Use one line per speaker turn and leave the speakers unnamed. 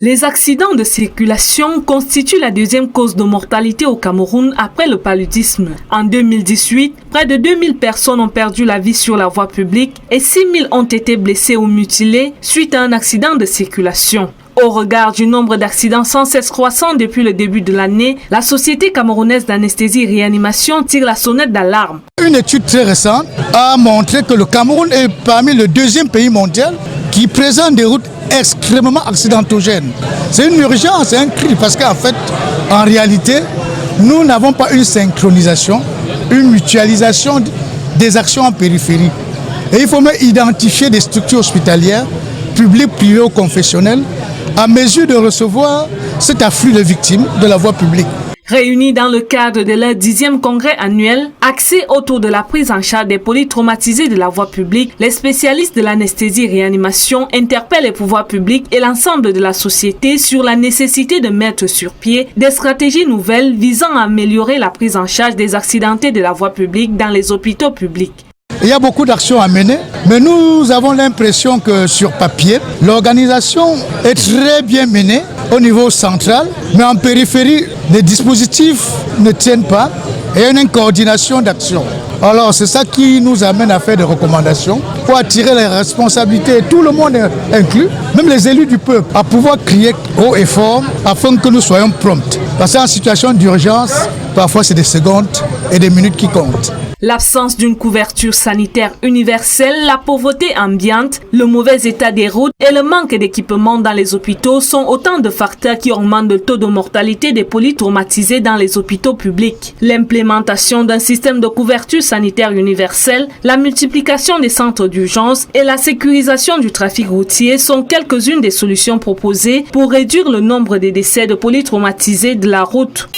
Les accidents de circulation constituent la deuxième cause de mortalité au Cameroun après le paludisme. En 2018, près de 2000 personnes ont perdu la vie sur la voie publique et 6000 ont été blessées ou mutilées suite à un accident de circulation. Au regard du nombre d'accidents sans cesse croissant depuis le début de l'année, la Société camerounaise d'anesthésie et réanimation tire la sonnette d'alarme.
Une étude très récente a montré que le Cameroun est parmi le deuxième pays mondial qui présente des routes extrêmement accidentogènes. C'est une urgence, c'est un cri, parce qu'en fait, en réalité, nous n'avons pas une synchronisation, une mutualisation des actions en périphérie. Et il faut même identifier des structures hospitalières, publiques, privées ou confessionnelles, à mesure de recevoir cet afflux de victimes de la voie publique.
Réunis dans le cadre de leur 10e congrès annuel, axé autour de la prise en charge des polytraumatisés de la voie publique, les spécialistes de l'anesthésie et réanimation interpellent les pouvoirs publics et l'ensemble de la société sur la nécessité de mettre sur pied des stratégies nouvelles visant à améliorer la prise en charge des accidentés de la voie publique dans les hôpitaux publics.
Il y a beaucoup d'actions à mener, mais nous avons l'impression que sur papier, l'organisation est très bien menée au niveau central, mais en périphérie, les dispositifs ne tiennent pas et il y a une coordination d'action. Alors c'est ça qui nous amène à faire des recommandations pour attirer les responsabilités, et tout le monde est inclus, même les élus du peuple, à pouvoir crier haut et fort afin que nous soyons prompts. Parce qu'en situation d'urgence, parfois c'est des secondes et des minutes qui comptent.
L'absence d'une couverture sanitaire universelle, la pauvreté ambiante, le mauvais état des routes et le manque d'équipements dans les hôpitaux sont autant de facteurs qui augmentent le taux de mortalité des polytraumatisés dans les hôpitaux publics. L'implémentation d'un système de couverture sanitaire universelle, la multiplication des centres d'urgence et la sécurisation du trafic routier sont quelques-unes des solutions proposées pour réduire le nombre des décès de polytraumatisés de la route.